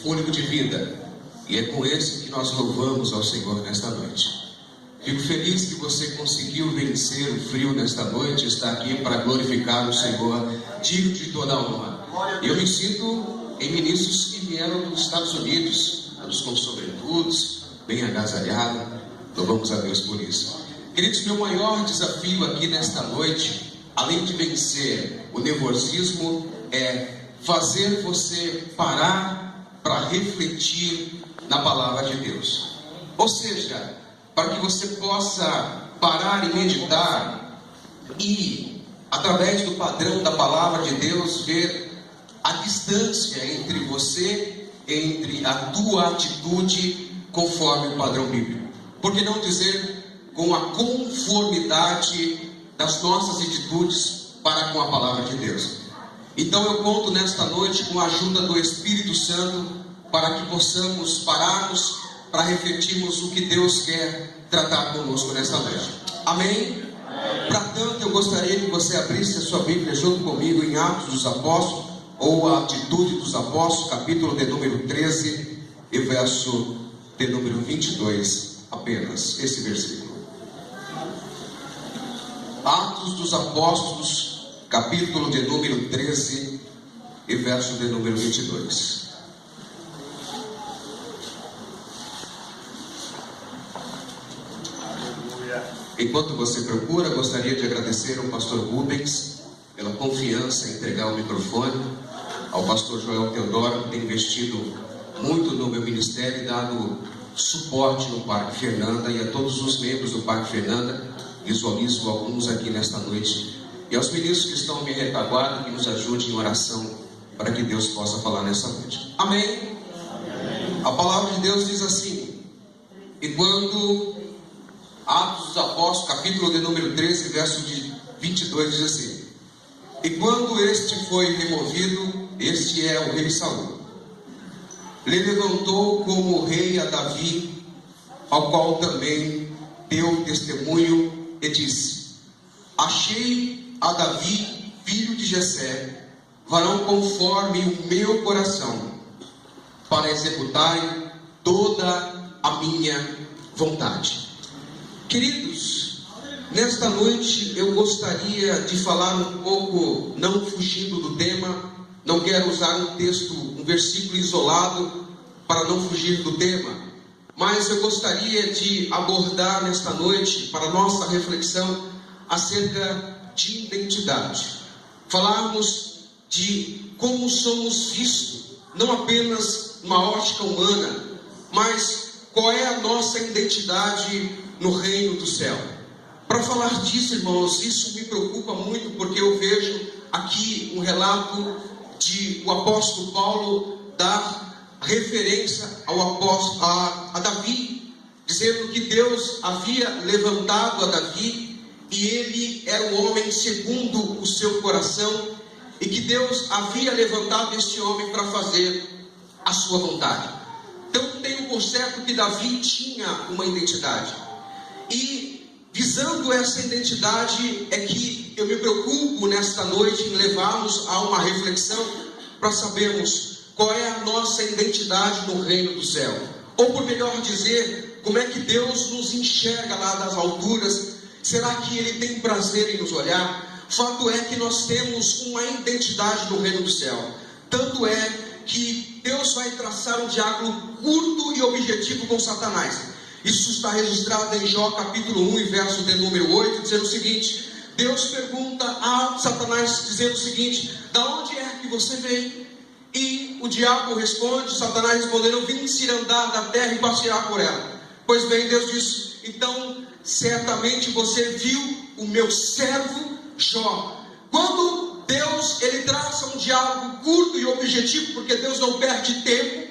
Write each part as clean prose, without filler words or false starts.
fôlego de vida. E é com esse que nós louvamos ao Senhor nesta noite. Fico feliz que você conseguiu vencer o frio nesta noite, está aqui para glorificar o Senhor, digno de toda a honra. Eu me sinto em ministros que vieram dos Estados Unidos, todos com sobretudos, bem agasalhados. Louvamos a Deus por isso. Queridos, meu maior desafio aqui nesta noite, além de vencer o nervosismo, é fazer você parar para refletir na palavra de Deus. Ou seja, para que você possa parar e meditar e, através do padrão da palavra de Deus, ver a distância entre você, entre a tua atitude, conforme o padrão bíblico. Por que não dizer com a conformidade das nossas atitudes para com a palavra de Deus? Então eu conto nesta noite com a ajuda do Espírito Santo para que possamos pararmos para refletirmos o que Deus quer tratar conosco nesta noite. Amém? Para tanto, eu gostaria que você abrisse a sua Bíblia junto comigo em Atos dos Apóstolos, ou a Atitude dos Apóstolos, capítulo de número 13 e verso de número 22, apenas esse versículo. Atos dos Apóstolos, capítulo de número 13 e verso de número 22. Enquanto você procura, gostaria de agradecer ao pastor Rubens pela confiança em entregar o microfone, ao pastor Joel Teodoro, que tem investido muito no meu ministério e dado suporte no Parque Fernanda, e a todos os membros do Parque Fernanda, visualizo alguns aqui nesta noite, e aos ministros que estão me retaguardando, que nos ajudem em oração, para que Deus possa falar nessa noite. Amém? Amém. A palavra de Deus diz assim, e quando... Atos dos Apóstolos, capítulo de número 13, verso de 22, diz assim: e quando este foi removido, este é o rei Saul, lhe levantou como rei a Davi, ao qual também deu testemunho e disse: achei a Davi, filho de Jessé, varão conforme o meu coração, para executarem toda a minha vontade. Queridos, nesta noite eu gostaria de falar um pouco, não fugindo do tema, não quero usar um texto, um versículo isolado para não fugir do tema, mas eu gostaria de abordar nesta noite, para nossa reflexão, acerca de identidade. Falarmos de como somos vistos, não apenas uma ótica humana, mas qual é a nossa identidade no reino do céu. Para falar disso, irmãos, isso me preocupa muito, porque eu vejo aqui um relato de o apóstolo Paulo dar referência ao apóstolo, a Davi, dizendo que Deus havia levantado a Davi, e ele era um homem segundo o seu coração, e que Deus havia levantado este homem para fazer a sua vontade. Então tenho por certo que Davi tinha uma identidade. E visando essa identidade é que eu me preocupo nesta noite em levarmos a uma reflexão para sabermos qual é a nossa identidade no reino do céu. Ou por melhor dizer, como é que Deus nos enxerga lá das alturas? Será que Ele tem prazer em nos olhar? Fato é que nós temos uma identidade no reino do céu. Tanto é que Deus vai traçar um diálogo curto e objetivo com Satanás. Isso está registrado em Jó capítulo 1 e verso de número 8, dizendo o seguinte: Deus pergunta a Satanás, dizendo o seguinte: da onde é que você vem? E o diabo responde, Satanás respondendo: eu vim cirandar da terra e passear por ela. Pois bem, Deus disse: então certamente você viu o meu servo Jó. Quando Deus ele traça um diálogo curto e objetivo, porque Deus não perde tempo,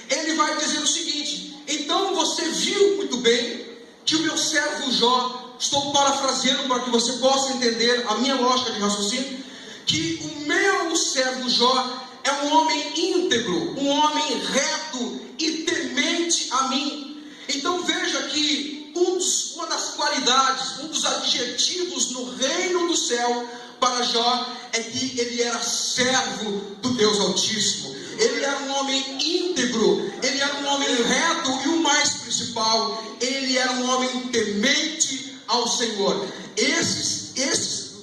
ele vai dizer o seguinte: então você viu muito bem que o meu servo Jó, estou parafraseando para que você possa entender a minha lógica de raciocínio, que o meu servo Jó é um homem íntegro, um homem reto e temente a mim. Então veja que uma das qualidades, um dos adjetivos no reino do céu para Jó é que ele era servo do Deus Altíssimo. ele era um homem íntegro, ele era um homem reto e o mais principal, ele era um homem temente ao Senhor.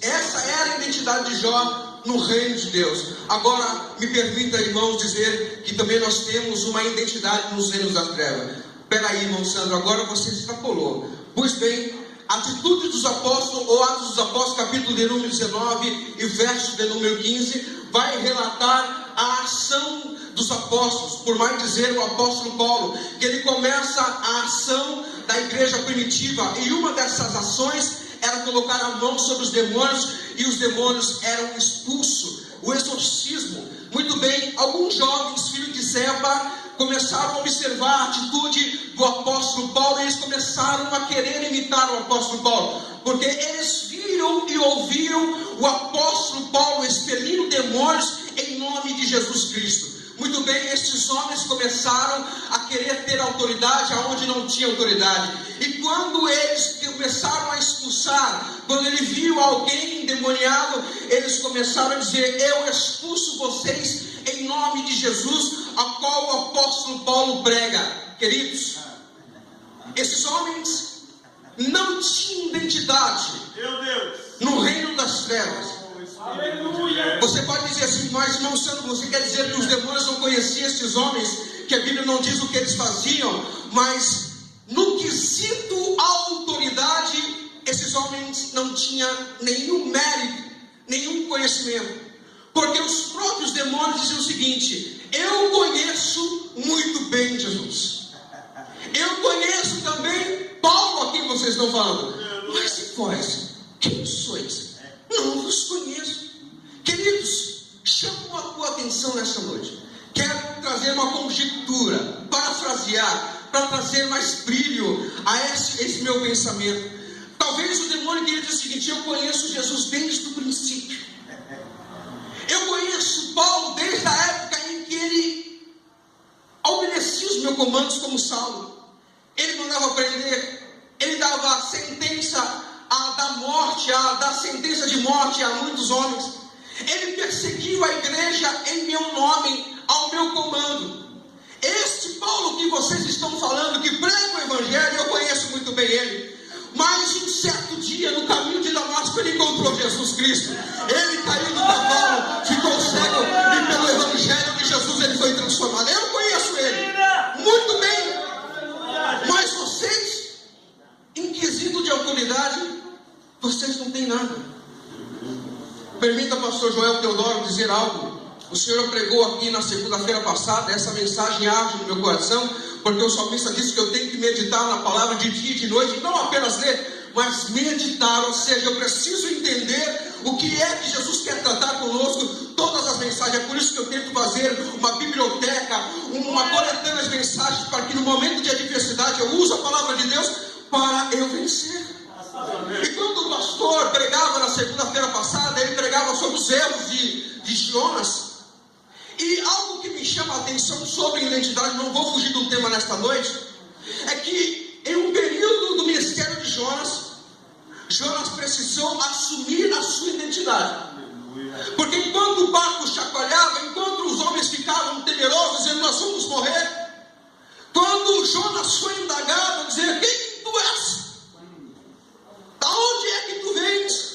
Essa era a identidade de Jó no reino de Deus. Agora, me permita, irmãos, dizer que também nós temos uma identidade nos reinos da treva. Peraí, irmão Sandro, agora você extrapolou. Pois bem, atitude dos apóstolos, ou Atos dos Apóstolos, capítulo de número 19 e verso de número 15, vai relatar a ação dos apóstolos, por mais dizer o apóstolo Paulo, que ele começa a ação da igreja primitiva, e uma dessas ações era colocar a mão sobre os demônios, e os demônios eram expulsos, o exorcismo. Muito bem, alguns jovens, filhos de Zeba, começaram a observar a atitude do apóstolo Paulo, e eles começaram a querer imitar o apóstolo Paulo, porque eles viram e ouviram o apóstolo Paulo expelindo demônios em nome de Jesus Cristo. Muito bem, estes homens começaram a querer ter autoridade aonde não tinha autoridade. E quando eles começaram a expulsar, quando ele viu alguém endemoniado, eles começaram a dizer: eu expulso vocês em nome de Jesus, a qual o apóstolo Paulo prega. Queridos, esses homens não tinham identidade no reino das trevas. Aleluia. Você pode dizer assim: mas não sendo, você quer dizer que os demônios não conheciam esses homens, que a Bíblia não diz o que eles faziam? Mas no quesito autoridade, esses homens não tinham nenhum mérito, nenhum conhecimento, porque os próprios demônios diziam o seguinte: eu conheço muito bem Jesus, eu conheço também Paulo, a quem vocês estão falando, mas se vós, quem sois? Não vos conheço. Queridos, chamo a tua atenção nessa noite. Quero trazer uma conjectura, parafrasear, para trazer mais brilho a esse meu pensamento. Talvez o demônio queria dizer o seguinte: eu conheço Jesus desde o princípio. Eu conheço Paulo desde a época em que ele obedecia os meus comandos como Saulo. Ele mandava prender, ele dava sentença a dar morte, a dar sentença de morte a muitos homens. Ele perseguiu a igreja em meu nome, ao meu comando. Este Paulo que vocês estão falando, que prega o evangelho, eu conheço muito bem ele. Mas um certo dia, no caminho de Damasco, ele encontrou Jesus Cristo. Ele caiu do cavalo, ficou cego, e pelo evangelho de Jesus ele foi transformado. Eu conheço ele muito bem. Mas vocês, em quesito de autoridade, vocês não têm nada. Permita, pastor Joel Teodoro, dizer algo. O Senhor pregou aqui na segunda-feira passada, essa mensagem age no meu coração, porque o salmista disse que eu tenho que meditar na palavra de dia e de noite, não apenas ler, mas meditar, ou seja, eu preciso entender o que é que Jesus quer tratar conosco, todas as mensagens. É por isso que eu tento fazer uma biblioteca, uma coletânea de mensagens, para que no momento de adversidade eu use a palavra de Deus para eu vencer. E quando o pastor pregava na segunda-feira passada, ele pregava sobre os erros de Jonas. E algo que me chama a atenção sobre identidade, não vou fugir do tema nesta noite, é que em um período do ministério de Jonas precisou assumir a sua identidade. Porque enquanto o barco chacoalhava, enquanto os homens ficavam temerosos, dizendo: nós vamos morrer, quando Jonas foi indagado, dizer: quem tu és? Da onde é que tu vens?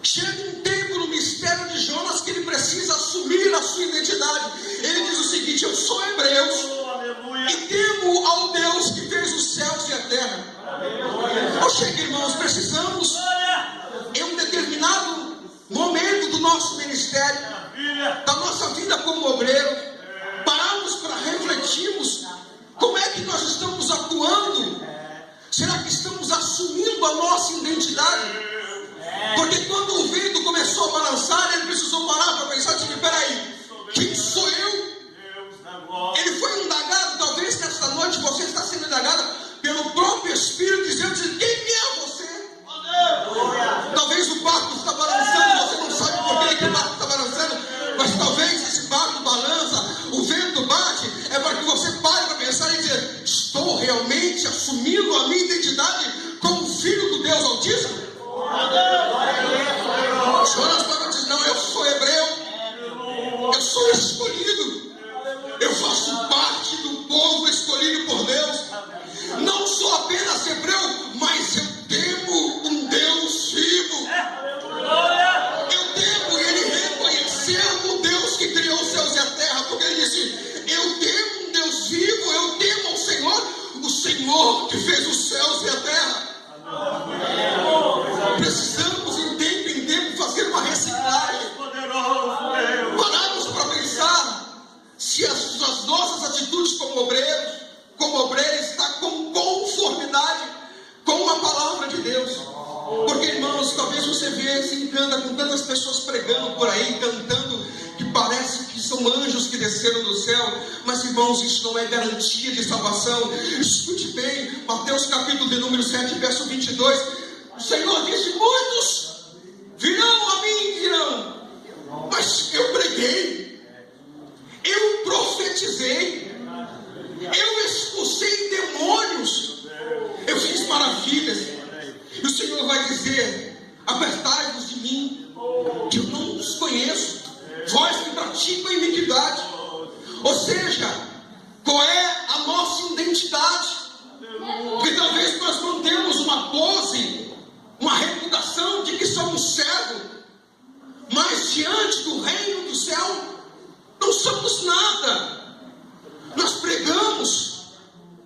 Chega um tempo no mistério de Jonas que ele precisa assumir a sua identidade. Ele diz o seguinte: eu sou hebreu e temo ao Deus que fez os céus e a terra. Ou chega, irmãos, precisamos, em um determinado momento do nosso ministério, da nossa vida como obreiro, pararmos para refletirmos como é que nós estamos atuando. Será que estamos assumindo a nossa identidade? Porque quando o vento começou a balançar, ele precisou parar para pensar assim: peraí, quem sou eu? Ele foi indagado. Talvez nesta noite você está sendo indagado pelo próprio Espírito, dizendo assim: quem é você? Talvez o barco está balançando, você não sabe por que o barco está balançando, mas talvez esse barco balança, o vento bate, é para que você pare para pensar e dizer: estou realmente assumindo a minha identidade como filho do Deus Altíssimo? Jonas estava dizendo: não, eu sou hebreu, eu sou povo escolhido. Eu faço parte do povo escolhido por Deus. Não sou apenas hebreu, mas eu temo um Deus vivo. Eu temo, e ele reconheceu o Deus que criou os céus e a terra, porque ele disse: eu temo um Deus vivo, eu temo o Senhor que fez os céus e a terra. Precisamos em tempo fazer uma reciclagem. Pararmos para pensar se as nossas atitudes como obreiros está com conformidade com a palavra de Deus. Porque, irmãos, talvez você se encanta com tantas pessoas pregando por aí, cantando, que parece que são anjos que desceram do céu. Mas, irmãos, isso não é garantia de salvação. Escute bem, Mateus capítulo de número 7, verso 22. O Senhor disse: muitos virão a mim e dirão: mas eu preguei, eu profetizei, eu expulsei demônios, eu fiz maravilhas. E o Senhor vai dizer: apartai-vos de mim, que eu não os conheço, vós que praticam a iniquidade. Ou seja, qual é a nossa identidade? Porque talvez nós mantemos uma pose, uma reputação de que somos servos, mas diante do reino do céu não somos nada. Nós pregamos,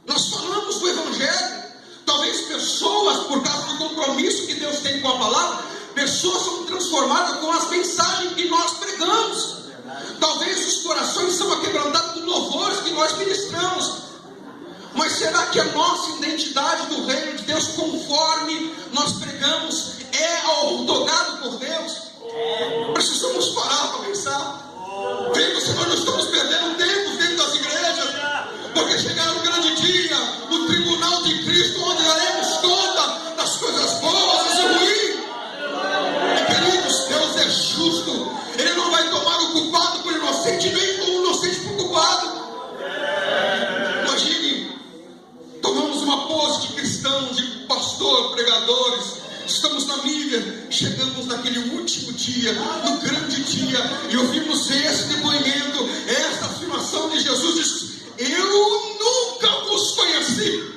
nós falamos do Evangelho. Talvez pessoas, por causa do compromisso que Deus tem com a palavra, pessoas são transformadas com as mensagens que nós pregamos. Talvez os corações são aquebrantados com louvores que nós ministramos. Mas será que a nossa identidade do reino de Deus, conforme nós pregamos, é ortogado por Deus? Precisamos parar para pensar. Vendo se nós não estamos perdendo tempo dentro das igrejas, porque chegará o grande dia, o tribunal de Cristo, onde daremos conta das coisas boas e ruins. E, queridos, Deus é justo. Ele não vai tomar o culpado por inocente, nem o inocente por culpado. Imagine, tomamos uma pose de cristão, de pastor, pregadores, estamos na mídia, chegamos naquele último dia, no grande dia, e ouvimos esse depoimento, essa afirmação de Jesus: diz: eu nunca vos conheci.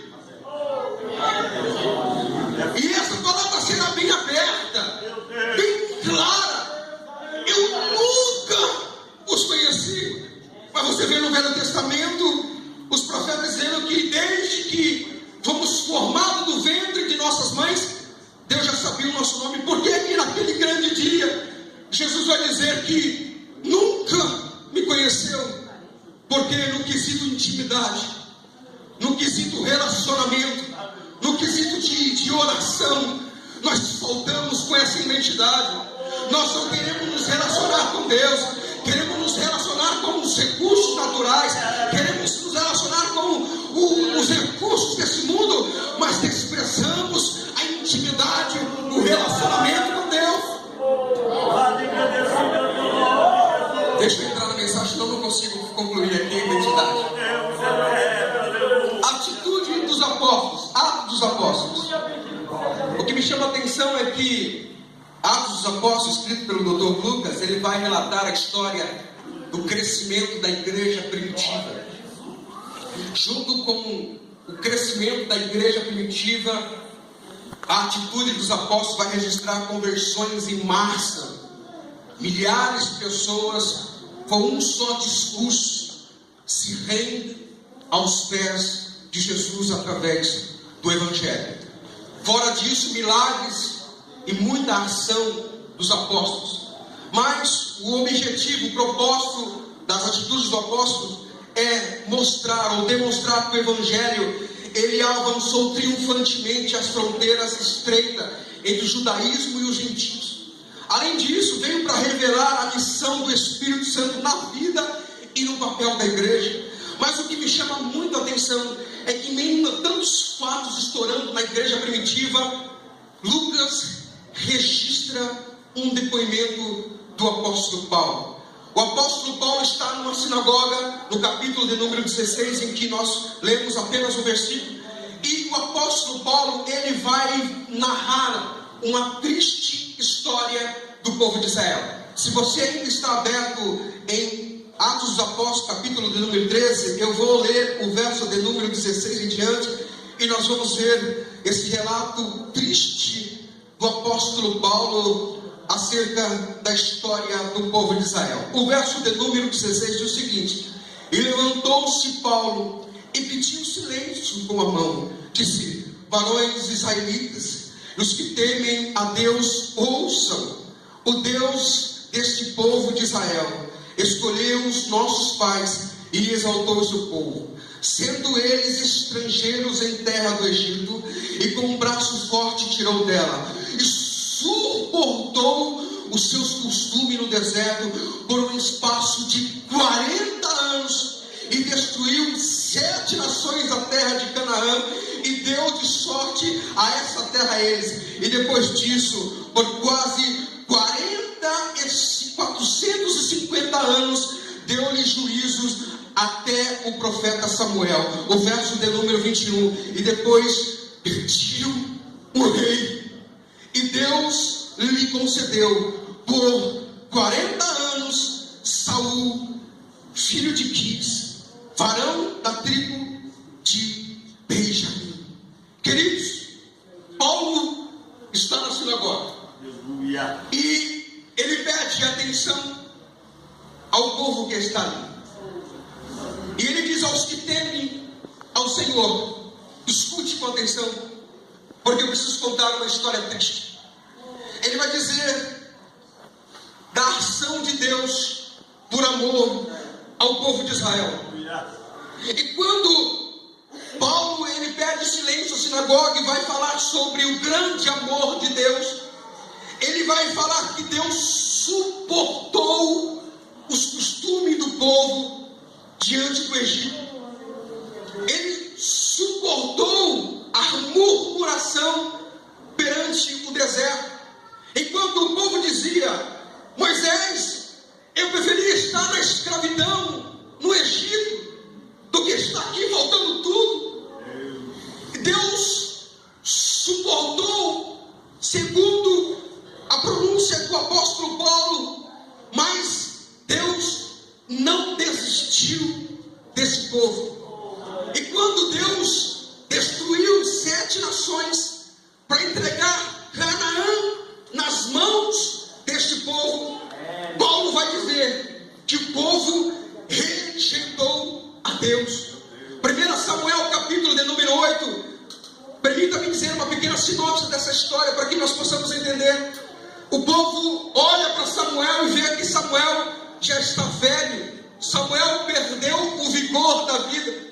E essa palavra será bem aberta, bem clara: eu nunca vos conheci. Mas você vê no Velho Testamento os profetas dizendo que desde que fomos formados do ventre de nossas mães, Deus já sabia o nosso nome. Por que que naquele grande dia Jesus vai dizer que nunca me conheceu? Porque no quesito intimidade, no quesito relacionamento, no quesito de oração, nós faltamos com essa identidade. Nós não queremos nos relacionar com Deus, queremos nos relacionar com os recursos naturais, queremos nos relacionar com os recursos desse mundo, mas desprezamos a intimidade, o relacionamento com Deus. Deixa eu entrar na mensagem, senão não consigo concluir aqui a identidade. Atitude dos apóstolos, Atos dos Apóstolos. O que me chama a atenção é que Atos dos Apóstolos, escrito pelo Dr. Lucas, ele vai relatar a história do crescimento da igreja primitiva. Junto com o crescimento da igreja primitiva, a atitude dos apóstolos vai registrar conversões em massa. Milhares de pessoas, com um só discurso, se rendem aos pés de Jesus através do Evangelho. Fora disso, milagres e muita ação dos apóstolos. Mas o objetivo, o propósito das atitudes dos apóstolos é mostrar ou demonstrar que o Evangelho, ele avançou triunfantemente as fronteiras estreitas entre o judaísmo e os gentios. Além disso, veio para revelar a missão do Espírito Santo na vida e no papel da igreja. Mas o que me chama muito a atenção é que, em meio a tantos fatos estourando na igreja primitiva, Lucas registra um depoimento do apóstolo Paulo. O apóstolo Paulo está numa sinagoga, no capítulo de número 16, em que nós lemos apenas um versículo, e o apóstolo Paulo, ele vai narrar uma triste história do povo de Israel. Se você ainda está aberto em Atos dos Apóstolos, capítulo de número 13, eu vou ler o verso de número 16 em diante, e nós vamos ver esse relato triste do apóstolo Paulo acerca da história do povo de Israel. O verso de número 16 diz o seguinte: e levantou-se Paulo e pediu silêncio com a mão, disse: varões israelitas, os que temem a Deus, ouçam. O Deus deste povo de Israel escolheu os nossos pais e exaltou o seu povo, sendo eles estrangeiros em terra do Egito, e com um braço forte tirou dela, e suportou os seus costumes no deserto por um espaço de 40 anos, e destruiu 7 nações da terra de Canaã, e deu de sorte a essa terra a eles. E depois disso, por quase 450 anos, deu-lhe juízos até o profeta Samuel. O verso de número 21. E depois pediu um rei, e Deus lhe concedeu por 40 anos Saul, filho de Quis, varão da tribo de Benjamim. Queridos, Paulo está na sinagoga, e ele pede atenção ao povo que está ali, e ele diz aos que temem ao Senhor: escute com atenção, porque eu preciso contar uma história triste. Ele vai dizer da ação de Deus por amor ao povo de Israel. E quando Paulo ele pede silêncio à sinagoga e vai falar sobre o grande amor de Deus, ele vai falar que Deus suportou os costumes do povo diante do Egito. Ele suportou a murmuração perante o deserto. Enquanto o povo dizia: Moisés, eu preferia estar na escravidão no Egito do que estar aqui faltando tudo. Deus suportou, segundo a pronúncia do apóstolo Paulo, mas Deus não desistiu desse povo. E quando Deus destruiu 7 nações para entregar Canaã nas mãos deste povo, Paulo vai dizer que o povo rejeitou a Deus. 1 Samuel capítulo de número 8, permita-me dizer uma pequena sinopse dessa história para que nós possamos entender. O povo olha para Samuel e vê que Samuel já está velho. Samuel perdeu o vigor da vida,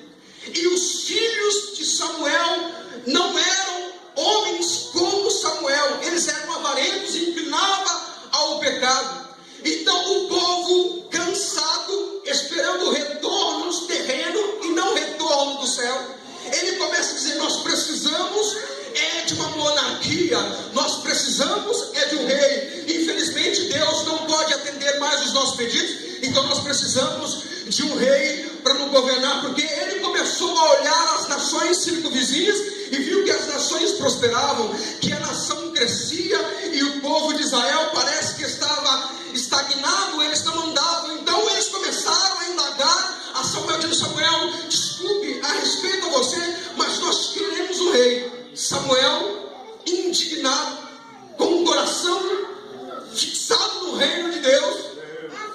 e os filhos de Samuel não eram homens como Samuel, eles eram avarentos e inclinavam ao pecado. Então o povo, cansado, esperando retornos terrenos e não retorno do céu, ele começa a dizer: nós precisamos de uma monarquia, nós precisamos de um rei. Infelizmente Deus não pode atender mais os nossos pedidos, então nós precisamos de um rei para nos governar, porque ele começou a olhar as nações circunvizinhas e viu que as nações prosperavam, que a nação crescia, e o povo de Israel parece que estava estagnado, eles não andavam. Então eles começaram a indagar a Samuel, dizendo: Samuel, desculpe a respeito a você, mas nós queremos um rei. Samuel, indignado, com o coração fixado no reino de Deus,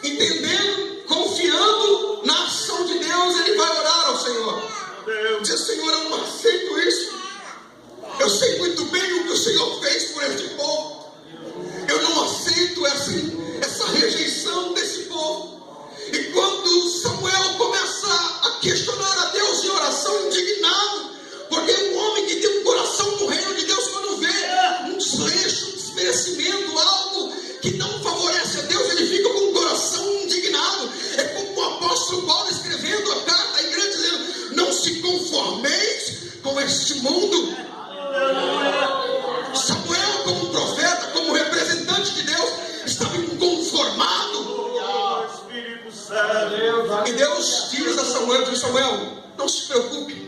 entendendo, confiando na ação de Deus, ele vai orar ao Senhor. Diz: Senhor, eu não aceito isso. Eu sei muito bem o que o Senhor fez por este povo. Eu não aceito essa rejeição desse povo. E quando Samuel começa a questionar a Deus em oração, indignado, porque um homem que tem um coração no reino de Deus, quando vê um desleixo, um desmerecimento, algo que não favorece a Deus, ele fica com o coração indignado. É como o apóstolo Paulo escrevendo a carta à igreja, dizendo: não se conformeis com este mundo. Samuel, como profeta, como representante de Deus, estava inconformado. E Deus diz a Samuel: Samuel, não se preocupe,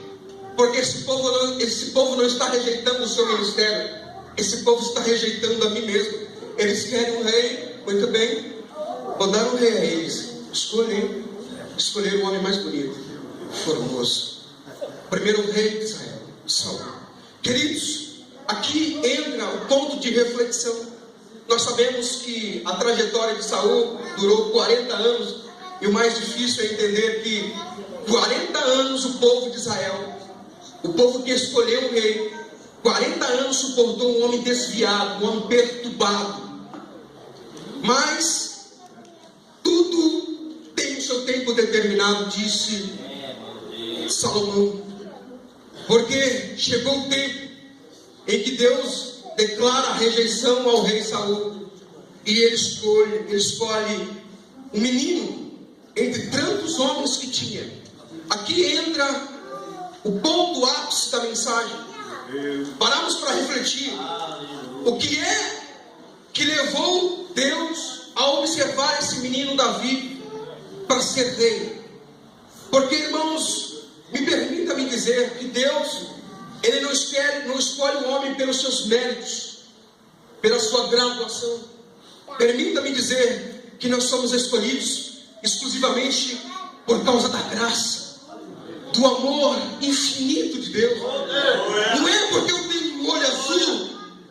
porque esse povo não está rejeitando o seu ministério, esse povo está rejeitando a mim mesmo. Eles querem um rei, muito bem, vou dar um rei a eles, escolhem. escolheram o homem mais bonito, formoso, primeiro rei de Israel, Saul. Queridos, aqui entra o ponto de reflexão. Nós sabemos que a trajetória de Saul durou 40 anos, e o mais difícil é entender que 40 anos o povo de Israel, o povo que escolheu o rei, 40 anos suportou um homem desviado, um homem perturbado. Mas tudo tem o seu tempo determinado, disse Salomão. Porque chegou o tempo em que Deus declara a rejeição ao rei Saul, e ele escolhe um menino entre tantos homens que tinha. Aqui entra o ponto ápice da mensagem. Paramos para refletir. O que é que levou Deus a observar esse menino Davi para ser rei? Porque, irmãos, me permita me dizer que Deus, Ele não escolhe o homem pelos seus méritos, pela sua graduação. Permita-me dizer que nós somos escolhidos exclusivamente por causa da graça, do amor infinito de Deus. Não é porque eu tenho um olho azul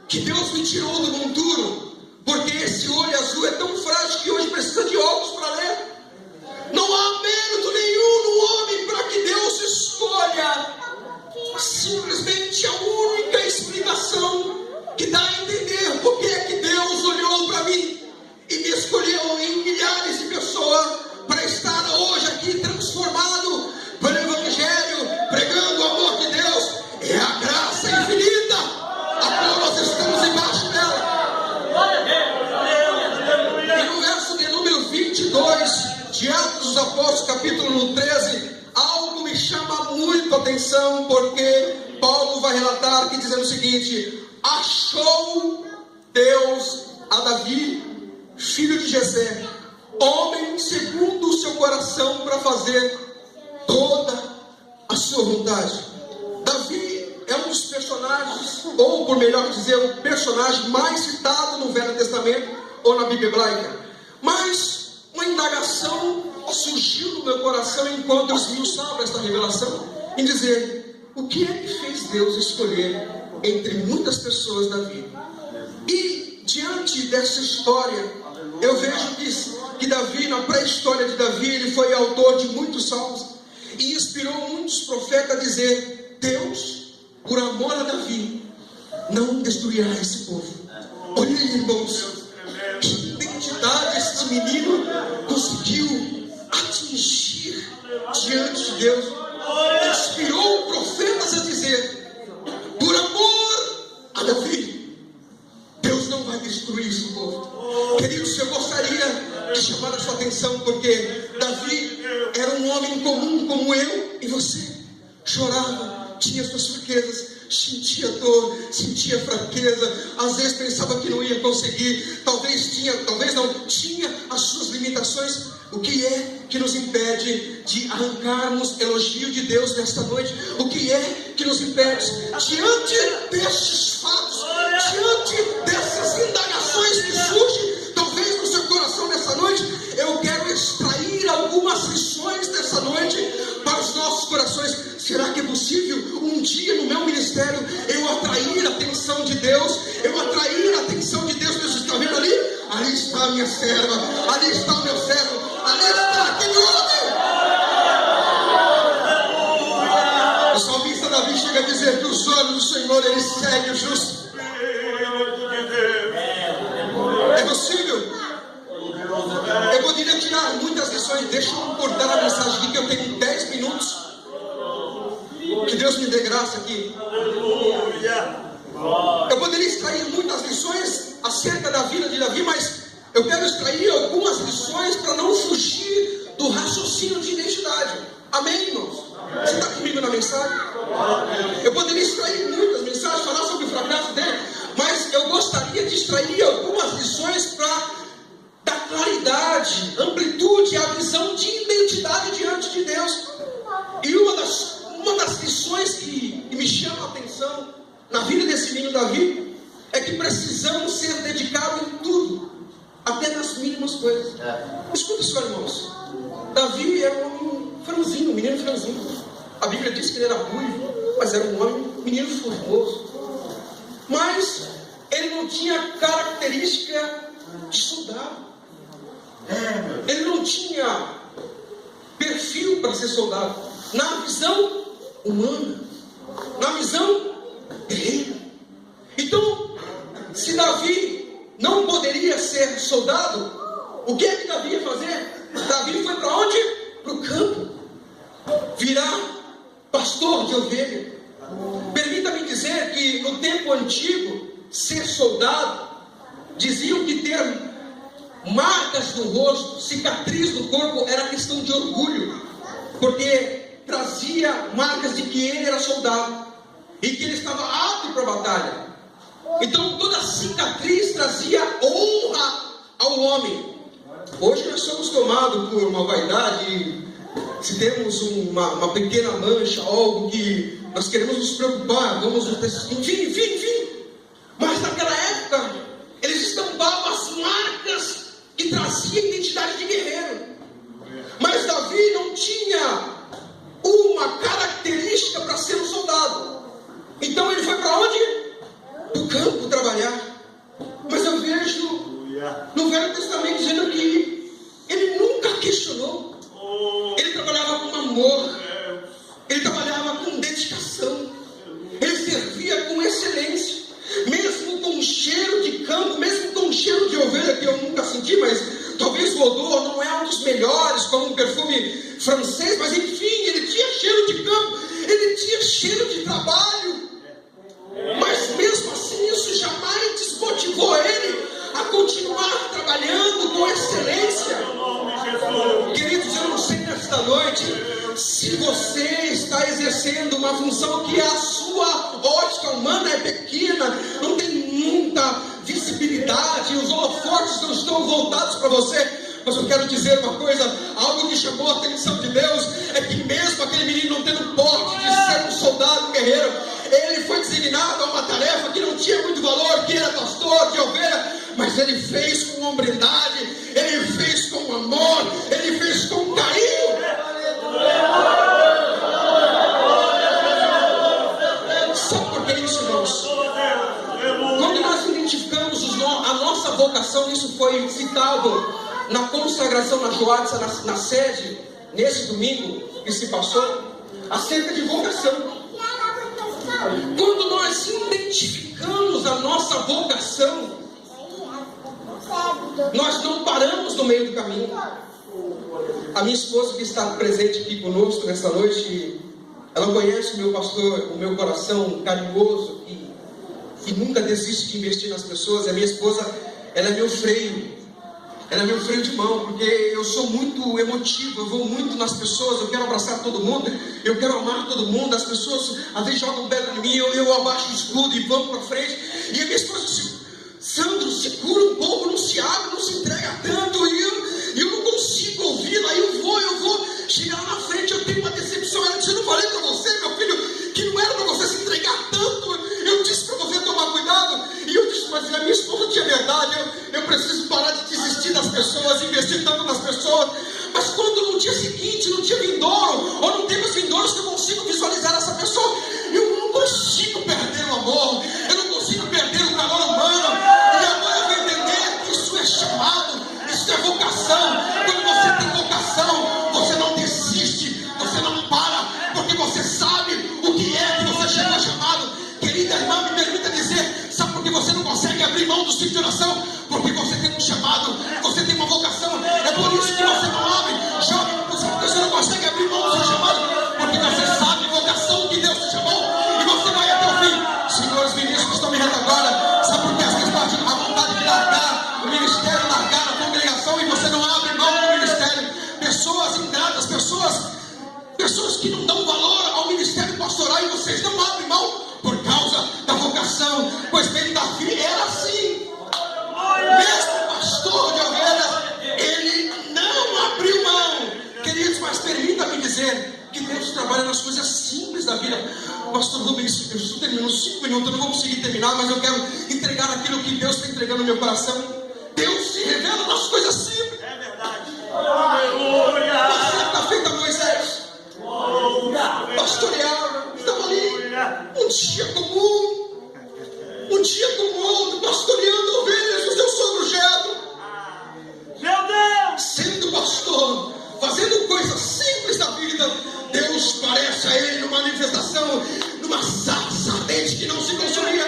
que Deus me tirou do monturo, porque esse olho azul é tão frágil que hoje precisa de óculos para ler. Não há mérito nenhum no homem para que Deus escolha. Simplesmente a única explicação que dá a entender porque é que Deus olhou para mim e me escolheu em milhares de pessoas para estar hoje aqui transformado pelo Evangelho, pregando o amor de Deus, é a graça infinita a qual nós estamos embaixo dela. E no verso de número 22 de Atos dos Apóstolos, capítulo 13, algo me chama muito a atenção, porque Paulo vai relatar que dizendo o seguinte: achou Deus a Davi, filho de Jessé, homem segundo o seu coração, para fazer toda a sua vontade. Davi é um dos personagens, ou por melhor dizer, o personagem mais citado no Velho Testamento ou na Bíblia hebraica. Mas uma indagação surgiu no meu coração enquanto eu esmiuçava esta revelação, em dizer: o que é que fez Deus escolher entre muitas pessoas Davi? E diante dessa história, eu vejo que Davi, na pré-história de Davi, ele foi autor de muitos salmos e inspirou muitos profetas a dizer: Deus, por amor a Davi, não destruirá esse povo. Olha aí, irmãos, que identidade este menino conseguiu atingir diante de Deus. Inspirou profetas a dizer: por amor a Davi, Deus não vai destruir esse povo. Queridos, eu gostaria de chamar a sua atenção, porque Davi era um homem comum como eu e você. Chorava, tinha suas fraquezas, sentia dor, sentia fraqueza, às vezes pensava que não ia conseguir, talvez não, tinha as suas limitações. O que é que nos impede de arrancarmos elogio de Deus nesta noite? O que é que nos impede? Diante destes fatos, diante dessas indagações que surgem talvez no seu coração nessa noite, eu quero extrair algumas lições dessa noite para os nossos corações. Será que é possível um dia no meu ministério eu atrair a atenção de Deus? Eu atrair a atenção de Deus? Deus está vendo ali? Ali está a minha serva, ali está o meu servo, ali está aquele homem. O salmista Davi chega a dizer que os olhos do Senhor, ele segue o justo. É possível? Eu poderia tirar muitas lições. Deixa eu cortar a mensagem aqui, que eu tenho 10 minutos. Que Deus me dê graça aqui. Eu poderia extrair muitas lições acerca da vida de Davi, mas eu quero extrair algumas lições para não fugir do raciocínio de identidade. Amém, irmãos? Você está comigo na mensagem? Eu poderia extrair muitas mensagens, falar sobre o fracasso dele, mas eu gostaria de extrair algumas lições para dar claridade, amplitude à visão de identidade diante de Deus. E uma das lições que me chama a atenção na vida desse menino Davi é que precisamos ser dedicados em tudo, até nas mínimas coisas. Escuta só, irmãos. Davi era um homem franzino, um menino franzino. A Bíblia diz que ele era ruivo, mas era um homem, menino formoso. Mas ele não tinha característica de soldado. Ele não tinha perfil para ser soldado. Na visão humana, na visão terrena. Então, se Davi não poderia ser soldado, o que é que Davi ia fazer? Davi foi para onde? Para o campo. Virar pastor de ovelha. Permita-me dizer que no tempo antigo, ser soldado, diziam que ter marcas no rosto, cicatriz no corpo, era questão de orgulho, porque trazia marcas de que ele era soldado e que ele estava apto para a batalha. Então toda cicatriz trazia honra ao homem. Hoje nós somos tomados por uma vaidade. Se temos uma pequena mancha, algo que nós queremos nos preocupar, enfim. Mas naquela época, eles estampavam as marcas que traziam identidade de guerreiro. Mas Davi não tinha uma característica para ser um soldado. Então ele foi para onde? Para o campo trabalhar. Mas eu vejo no Velho Testamento dizendo que ele nunca questionou. Ele trabalhava com amor, ele trabalhava com dedicação, ele servia com excelência, mesmo com cheiro de campo, mesmo com cheiro de ovelha, que eu nunca senti, mas talvez o odor não é um dos melhores, como um perfume francês, mas enfim, ele tinha cheiro de campo, ele tinha cheiro de trabalho, mas mesmo assim isso jamais desmotivou ele a continuar trabalhando com excelência. Queridos, eu não sei nesta noite se você está exercendo uma função que a sua ótica humana é pequena, não tem muita visibilidade, os holofotes não estão voltados para você. Mas eu quero dizer uma coisa, algo que chamou a atenção de Deus é que mesmo aquele menino não tendo porte de ser um soldado guerreiro, ele foi designado a uma tarefa que não tinha muito valor, que era pastor de ovelha, mas ele fez com hombridade, ele fez com amor, ele fez com carinho. Sabe por que isso, irmãos? Quando nós identificamos a nossa vocação, isso foi citado na consagração na Joatsa, na sede, nesse domingo que se passou, acerca de vocação. Quando nós identificamos a nossa vocação, nós não paramos no meio do caminho. A minha esposa, que está presente aqui conosco nessa noite, ela conhece o meu pastor, o meu coração carinhoso, que nunca desiste de investir nas pessoas. A minha esposa, ela é meu freio. Ela é meu freio de mão, porque eu sou muito emotivo, eu vou muito nas pessoas, eu quero abraçar todo mundo, eu quero amar todo mundo. As pessoas às vezes jogam pedra em mim, eu abaixo o escudo e vamos para frente. E a minha esposa disse: Sandro, segura um pouco, não se abre, não se entrega tanto. E eu não consigo ouvi-la. Aí eu vou chegar lá na frente, eu tenho uma decepção. Ela disse: eu não falei para você, meu filho, que não era para você se entregar tanto. Eu disse para você tomar cuidado. E eu disse: mas a minha esposa tinha verdade, eu preciso parar de desistir das pessoas, investir tanto nas pessoas. Mas quando no dia seguinte, no dia vindouro, ou no tempo vindouros, que eu consigo visualizar essa pessoa, eu não consigo perder o amor, eu não consigo perder o calor humano. E agora eu vou entender que isso é chamado, isso é vocação. Quando você tem vocação, você não desiste, você não para, porque você sabe o que é que você chegou chamado. Querida irmã, me permita dizer, sabe por que você não consegue abrir mão do ciclo de oração? Porque você tem um chamado, você tem uma vocação. É por isso que você não abre. Jovem, sabe por que você não consegue abrir mão do seu chamado? Porque você sabe a vocação que Deus te chamou e você vai até o fim. Senhores ministros que estão me agora, sabe por que às vezes bate a vontade de largar o ministério, largar a congregação, e você não abre mão do ministério? Pessoas ingratas, pessoas que não dão valor ao ministério pastoral, e vocês não abrem mão por causa da vocação. Pois bem, Davi era assim. Mesmo pastor de ovelhas, ele não abriu mão. Queridos, mas permita-me dizer que Deus trabalha nas coisas simples da vida. Pastor Rubens, eu estou terminando 5 minutos, eu não vou conseguir terminar, mas eu quero entregar aquilo que Deus está entregando no meu coração. Deus se revela nas coisas simples. É verdade. Uma certa feita, Moisés, pastoreava, estava ali, um dia como outro, pastoreando ovelhas do seu sogro Jedro. Meu Deus! Sendo pastor, fazendo coisas simples da vida, Deus parece a ele numa manifestação, numa sarça ardente que não se consumia.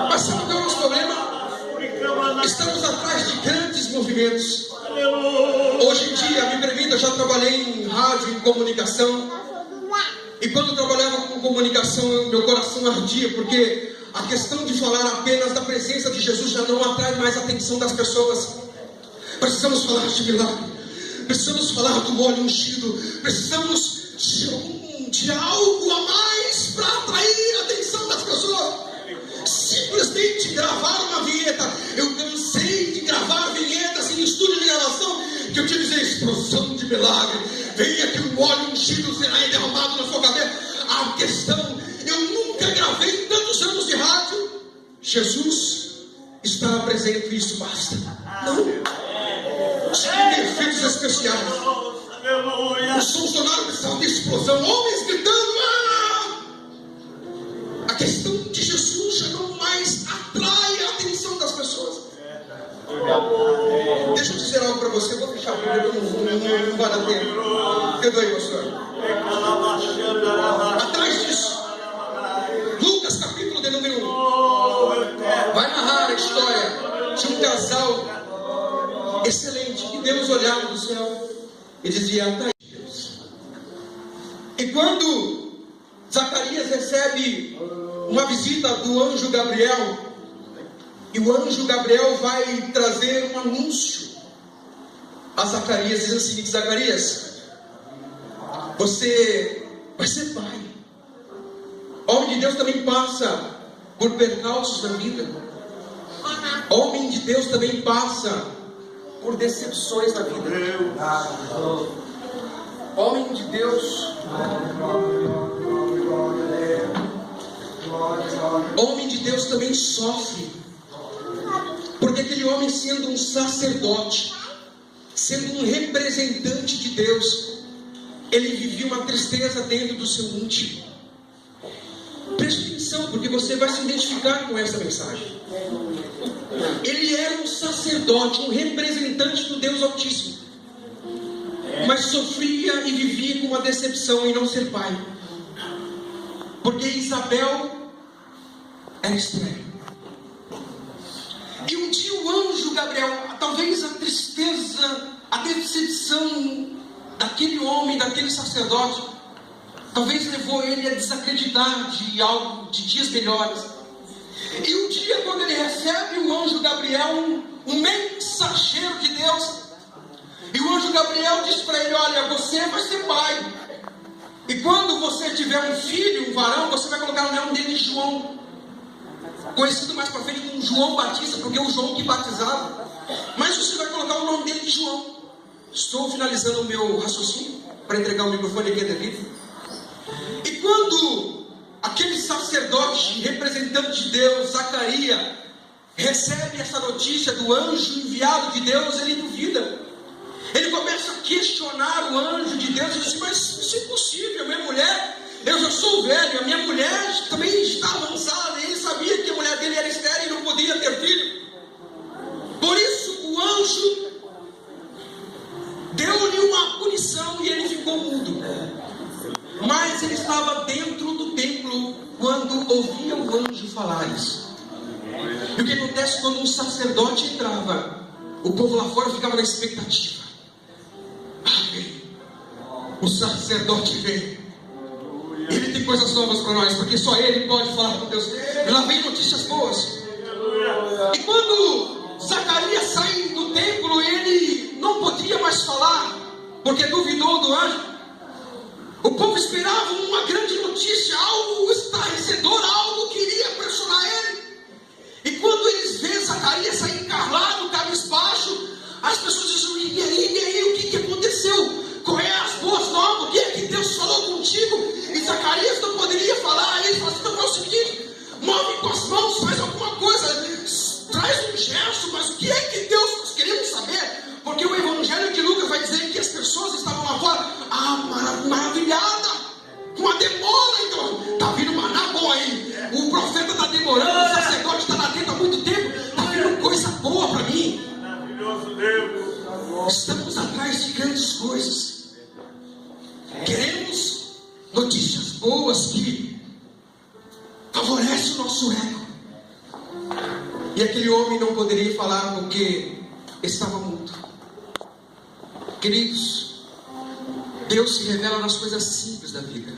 Mas sabe qual é o nosso problema? Estamos atrás de grandes movimentos. Hoje em dia, me permita, eu já trabalhei em rádio, em comunicação. E quando eu trabalhava com comunicação, meu coração ardia, porque a questão de falar apenas da presença de Jesus já não atrai mais a atenção das pessoas. Precisamos falar de milagre, precisamos falar do óleo ungido, precisamos de algo a mais para atrair a atenção das pessoas. Simplesmente gravar uma vinheta. Eu cansei de gravar vinhetas em estúdio de gravação, que eu tinha que dizer explosão de milagre, venha que o óleo ungido será derramado na sua cabeça. A questão, eu nunca gravei tantos anos de rádio. Jesus estará presente e isso basta. Não, tinha efeitos especiais. O som sonoro precisava de explosão, homens gritando. A questão de Jesus já não mais atrai a atenção das pessoas. Deixa eu dizer algo para você, eu vou fechar a Bíblia, não vai dar tempo. Perdoe, pastor. Atrás disso, Lucas capítulo de número 1 vai narrar a história de um casal excelente, que Deus olhava do céu e dizia: tá aí, Deus. E quando Zacarias recebe uma visita do anjo Gabriel, e o anjo Gabriel vai trazer um anúncio a Zacarias, dizendo o seguinte: Zacarias, você vai ser pai. Homem de Deus também passa por percalços na vida. Homem de Deus também passa por decepções na vida. Homem de Deus, homem de Deus também sofre, porque aquele homem, sendo um sacerdote, sendo um representante de Deus, ele vivia uma tristeza dentro do seu íntimo. Preste atenção, porque você vai se identificar com essa mensagem. Ele era um sacerdote, um representante do Deus Altíssimo, mas sofria e vivia com uma decepção em não ser pai, porque Isabel era estéril. E um dia o anjo Gabriel, talvez a tristeza, a decepção daquele homem, daquele sacerdote, talvez levou ele a desacreditar de algo, de dias melhores. E um dia, quando ele recebe o anjo Gabriel, um mensageiro de Deus, e o anjo Gabriel diz para ele: olha, você vai ser pai, e quando você tiver um filho, um varão, você vai colocar o nome dele João, conhecido mais para frente como João Batista, porque é o João que batizava, mas você vai colocar o nome dele de João. Estou finalizando o meu raciocínio para entregar o microfone aqui a David. E quando aquele sacerdote, representante de Deus, Zacarias, recebe essa notícia do anjo enviado de Deus, ele duvida. Ele começa a questionar o anjo de Deus e diz assim: mas isso é impossível, a minha mulher, eu já sou velho, a minha mulher também está avançada. E ele sabia que a mulher dele era estéril e não podia ter filho. Por isso o anjo deu-lhe uma punição e ele ficou mudo. Mas ele estava dentro do templo quando ouvia o anjo falar isso. E o que acontece quando um sacerdote entrava? O povo lá fora ficava na expectativa. O sacerdote vem. Ele tem coisas novas para nós, porque só ele pode falar com Deus. E lá vem notícias boas. E quando Zacarias sai do templo, ele não podia mais falar, porque duvidou do anjo. O povo esperava uma grande notícia, algo estarrecedor, algo que iria pressionar ele. E quando eles veem Zacarias sair encarlado, cabisbaixo, as pessoas dizem: e aí, o que aconteceu? Qual é as boas novas? O que é que Deus falou contigo? E Zacarias não poderia falar. Ele falou assim: então faz o seguinte, move com as mãos, faz alguma coisa, traz um gesto. Mas o que é que Deus, nós queremos saber? Porque o Evangelho de Lucas vai dizer que as pessoas estavam grandes coisas. Queremos notícias boas que favorecem o nosso ego. E aquele homem não poderia falar porque estava mudo. Queridos, Deus se revela nas coisas simples da vida.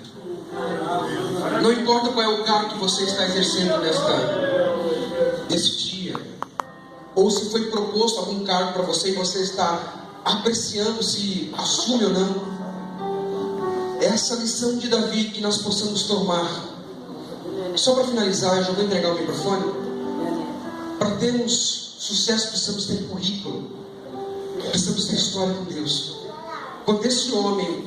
Não importa qual é o cargo que você está exercendo nesse dia, ou se foi proposto algum cargo para você e você está apreciando se assume ou não. Essa lição de Davi que nós possamos tomar. Só para finalizar, eu já vou entregar o microfone. Para termos sucesso precisamos ter currículo, precisamos ter história com Deus. Quando esse homem,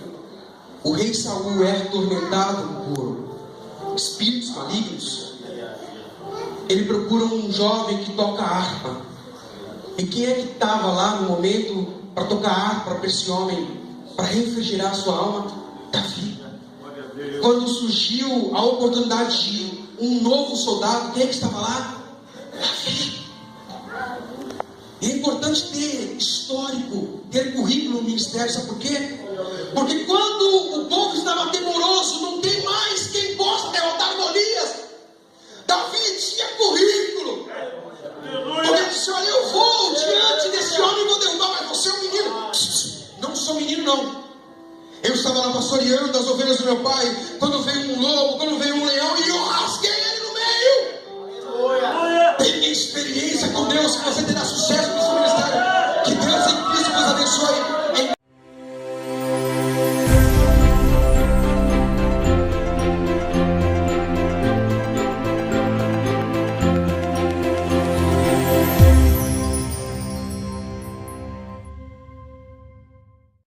o rei Saul, é atormentado por espíritos malignos, ele procura um jovem que toca harpa. E quem é que estava lá no momento para tocar harpa para esse homem, para refrigerar sua alma? Davi. Quando surgiu a oportunidade de um novo soldado, quem é que estava lá? Davi. É importante ter histórico, ter currículo no ministério, sabe por quê? Porque quando o povo estava temoroso, não tem mais quem possa derrotar Golias. Davi tinha currículo. Porque ele disse: olha, eu vou diante desse homem e vou derrubar, mas você é um menino. Não sou menino, não. Eu estava lá pastoreando as ovelhas do meu pai, quando veio um lobo, quando veio um leão, e eu rasguei ele no meio. Tenha experiência com Deus que você terá